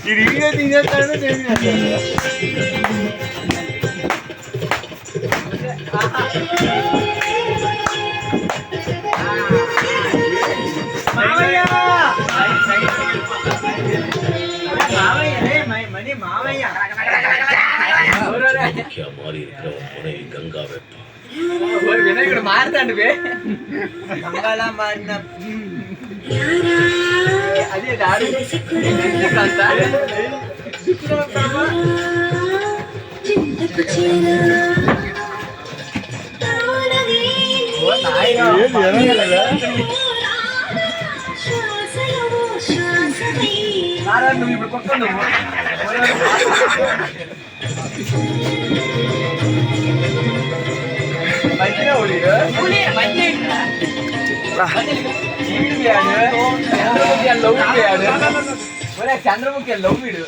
ఇది వీడియో తీసేస్తాడు నేను వినాయకుడు మారుతాండి గంగాలా మారిన అదే దాడు నువ్వు ఇప్పుడు కొత్త నువ్వు మంచిగా చంద్రముఖి లవ్ వీడు